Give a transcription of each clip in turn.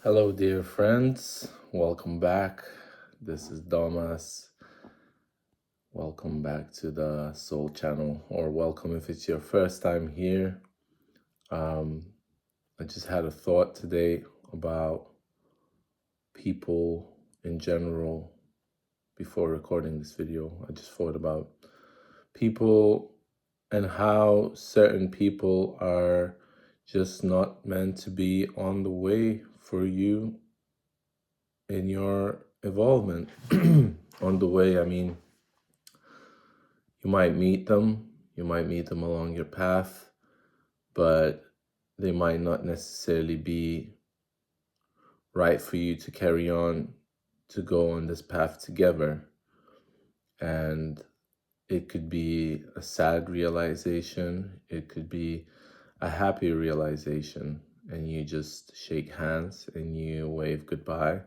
Hello, dear friends. Welcome back. This is Domas. Welcome back to the Soul Channel, or welcome if it's your first time here. I just had a thought today about people in general. Before recording this video, I just thought about people and how certain people are just not meant to be on the way for you in your evolvement. On the way, I mean, you might meet them along your path, but they might not necessarily be right for you to carry on to go on this path together. And it could be a sad realization, it could be a happy realization, and you just shake hands and you wave goodbye.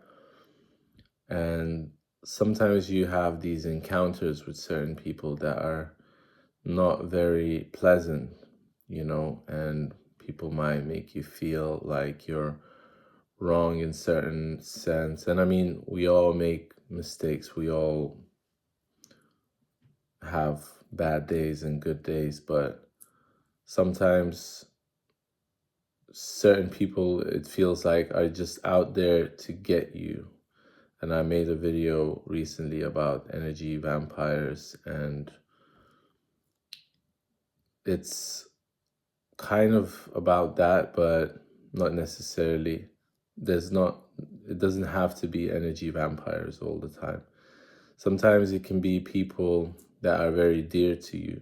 And sometimes you have these encounters with certain people that are not very pleasant, and people might make you feel like you're wrong in certain sense. And I mean, we all make mistakes. We all have bad days and good days, but sometimes certain people, it feels like, are just out there to get you. And I made a video recently about energy vampires, and it's kind of about that, but not necessarily. It doesn't have to be energy vampires all the time. Sometimes it can be people that are very dear to you.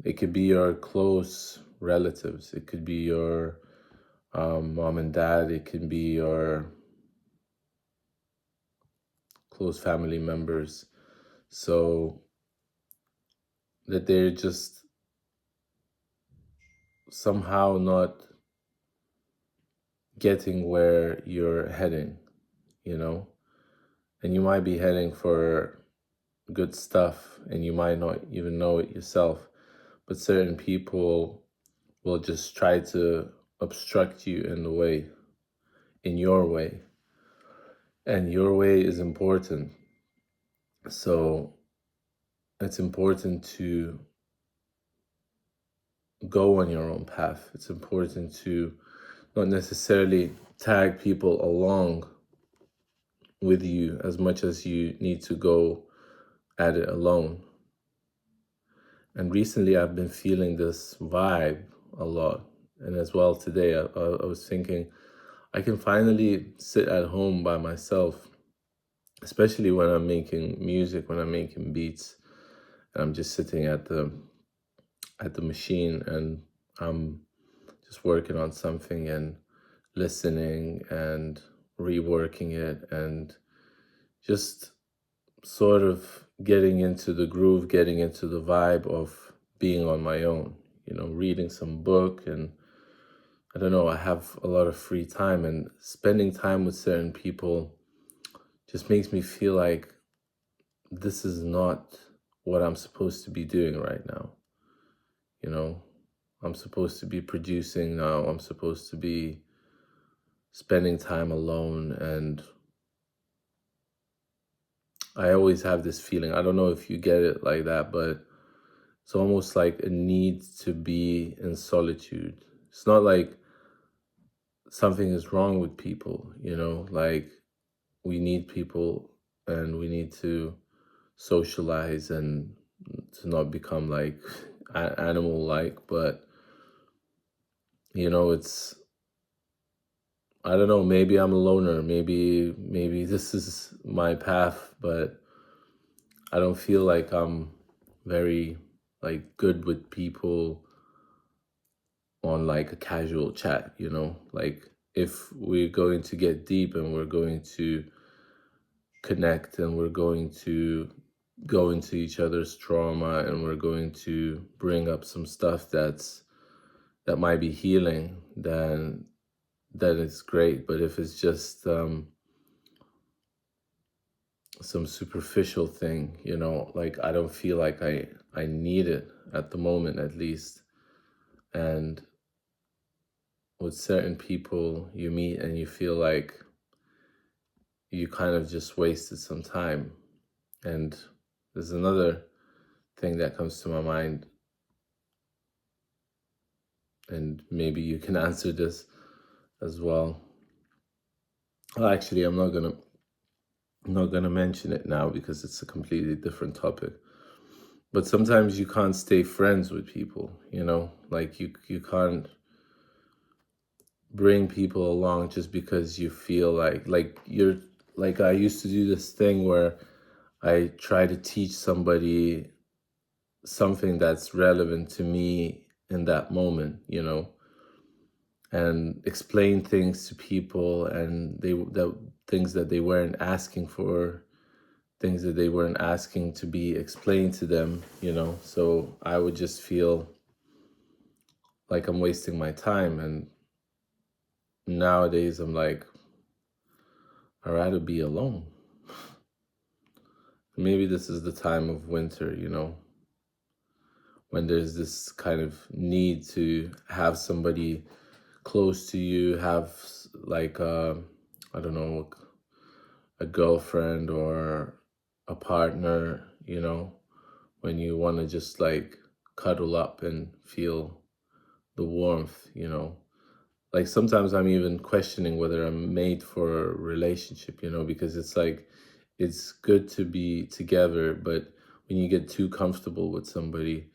It could be your close relatives. It could be your mom and dad. It can be your close family members. So that they're just somehow not getting where you're heading, and you might be heading for good stuff and you might not even know it yourself, but certain people will just try to obstruct you in your way, and your way is important. So it's important to go on your own path. It's important to not necessarily tag people along with you as much as you need to go at it alone. And recently I've been feeling this vibe a lot. And as well today, I was thinking I can finally sit at home by myself, especially when I'm making music, when I'm making beats, and I'm just sitting at the machine and I'm just working on something and listening and reworking it and just sort of getting into the groove, getting into the vibe of being on my own, reading some book. And I don't know, I have a lot of free time, and spending time with certain people just makes me feel like this is not what I'm supposed to be doing right now. I'm supposed to be producing now. I'm supposed to be spending time alone. And I always have this feeling, I don't know if you get it like that, but it's almost like a need to be in solitude. It's not like something is wrong with people, like we need people and we need to socialize and to not become like animal-like, but it's, I don't know, maybe I'm a loner, maybe this is my path, but I don't feel like I'm very like good with people on like a casual chat, like if we're going to get deep and we're going to connect and we're going to go into each other's trauma and we're going to bring up some stuff that might be healing, then that is great. But if it's just some superficial thing, like I don't feel like I need it at the moment, at least. And with certain people you meet and you feel like you kind of just wasted some time. And there's another thing that comes to my mind, and maybe you can answer this as well. Well, actually, I'm not gonna mention it now because it's a completely different topic. But sometimes you can't stay friends with people, like you can't bring people along just because you feel like you're like I used to do this thing where I try to teach somebody something that's relevant to me in that moment, and explain things to people, and the things that they weren't asking for, things that they weren't asking to be explained to them, so I would just feel like I'm wasting my time. And nowadays I'm like, I'd rather be alone. Maybe this is the time of winter, when there's this kind of need to have somebody close to you, have like I don't know, a girlfriend or a partner, when you want to just like cuddle up and feel the warmth, like sometimes I'm even questioning whether I'm made for a relationship, because it's like it's good to be together, but when you get too comfortable with somebody,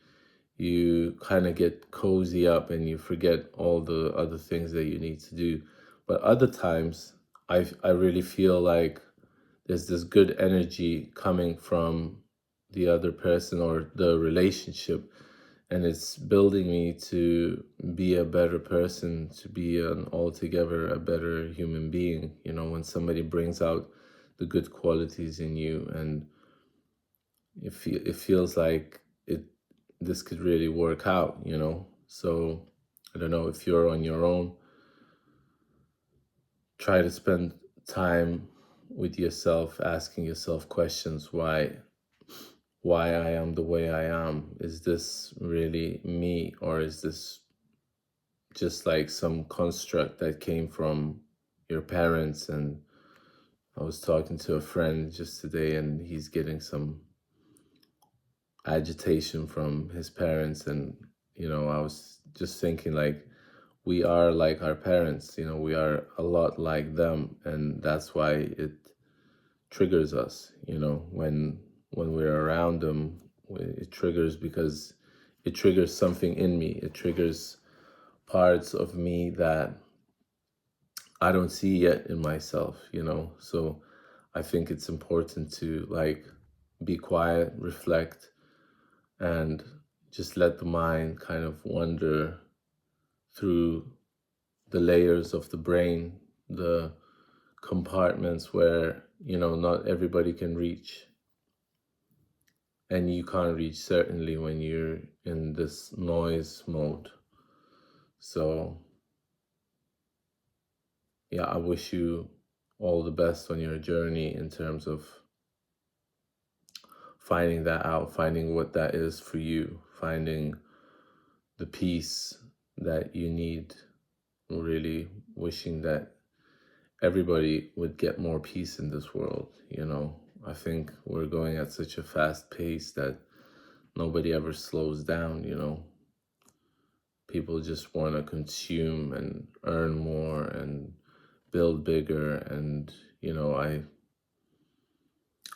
you kind of get cozy up and you forget all the other things that you need to do. But other times, I really feel like there's this good energy coming from the other person or the relationship, and it's building me to be a better person, to be an altogether a better human being, when somebody brings out the good qualities in you, and it feels like this could really work out, so I don't know, if you're on your own, try to spend time with yourself, asking yourself questions. Why I am the way I am. Is this really me, or is this just like some construct that came from your parents? And I was talking to a friend just today, and he's getting some agitation from his parents, and I was just thinking, like, we are like our parents, we are a lot like them, and that's why it triggers us, when we're around them. It triggers because it triggers something in me. It triggers parts of me that I don't see yet in myself, so I think it's important to like be quiet, reflect, and just let the mind kind of wander through the layers of the brain, the compartments where, not everybody can reach. And you can't reach certainly when you're in this noise mode. So, yeah, I wish you all the best on your journey in terms of finding that out, finding what that is for you, finding the peace that you need. Really wishing that everybody would get more peace in this world. I think we're going at such a fast pace that nobody ever slows down. People just want to consume and earn more and build bigger. And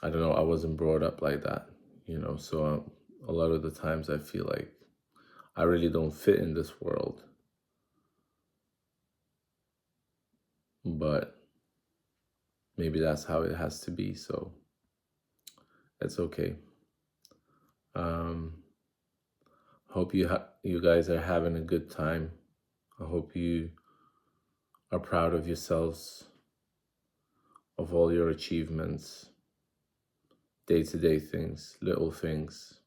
I don't know, I wasn't brought up like that, so a lot of the times I feel like I really don't fit in this world. But maybe that's how it has to be, so it's okay. Hope you guys are having a good time. I hope you are proud of yourselves, of all your achievements, day-to-day things, little things.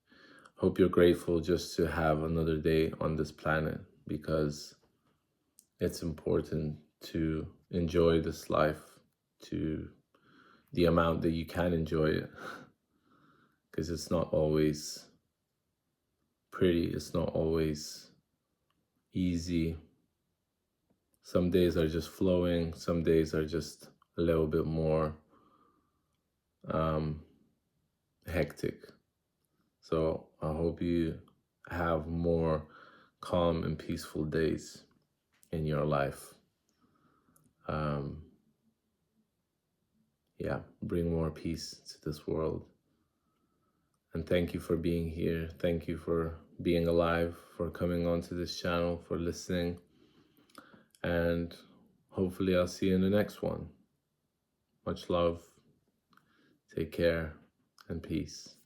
Hope you're grateful just to have another day on this planet, because it's important to enjoy this life to the amount that you can enjoy it, because it's not always pretty, it's not always easy, Some days are just flowing. Some days are just a little bit more hectic. So I hope you have more calm and peaceful days in your life. Yeah, bring more peace to this world. And thank you for being here. Thank you for being alive, for coming onto this channel, for listening. And hopefully I'll see you in the next one. Much love. Take care and peace.